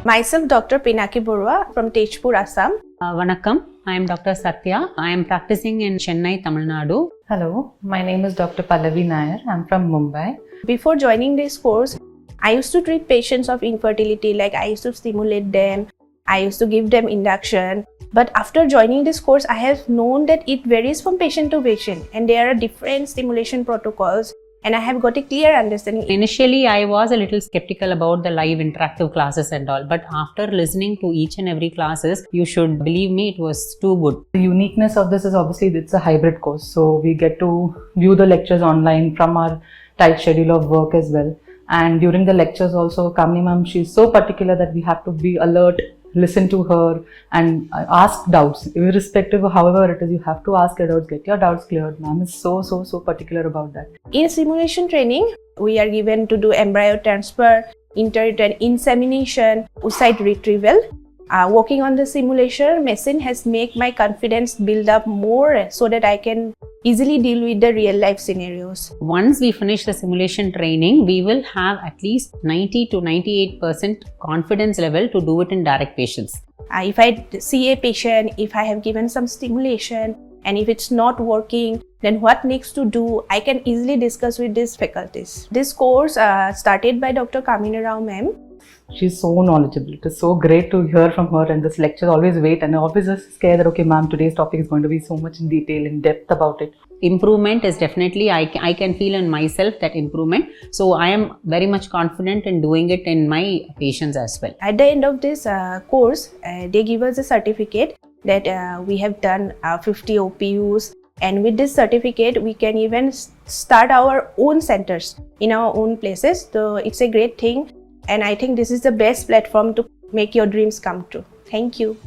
Myself, Dr. Pinaki Borua from Tejpur, Assam. Vanakkam, I am Dr. Satya. I am practicing in Chennai, Tamil Nadu. Hello, my name is Dr. Pallavi Nair. I am from Mumbai. Before joining this course, I used to treat patients of infertility, like I used to stimulate them, I used to give them induction. But after joining this course, I have known that it varies from patient to patient and there are different stimulation protocols, and I have got a clear understanding. Initially, I was a little skeptical about the live interactive classes and all, but after listening to each and every classes, you should believe me, it was too good. The uniqueness of this is obviously it's a hybrid course, so we get to view the lectures online from our tight schedule of work as well. And during the lectures also, Kamini ma'am, she's so particular that we have to be alert, listen to her and ask doubts. Irrespective of however it is, you have to ask your doubts, get your doubts cleared. Ma'am is so particular about that. In simulation training, we are given to do embryo transfer, intrauterine insemination, oocyte retrieval. Working on the simulation machine has made my confidence build up more so that I can easily deal with the real life scenarios. Once we finish the simulation training, we will have at least 90 to 98% confidence level to do it in direct patients. If I see a patient, if I have given some stimulation and if it's not working, then what next to do, I can easily discuss with these faculties. This course started by Dr. Kamini Rao ma'am. She's so knowledgeable. It is so great to hear from her, and this lecture always wait and I always just scared that okay ma'am, today's topic is going to be so much in detail, in depth about it. Improvement is definitely, I can feel in myself that improvement. So I am very much confident in doing it in my patients as well. At the end of this course, they give us a certificate that we have done 50 OPUs, and with this certificate we can even start our own centers in our own places. So it's a great thing, and I think this is the best platform to make your dreams come true. Thank you.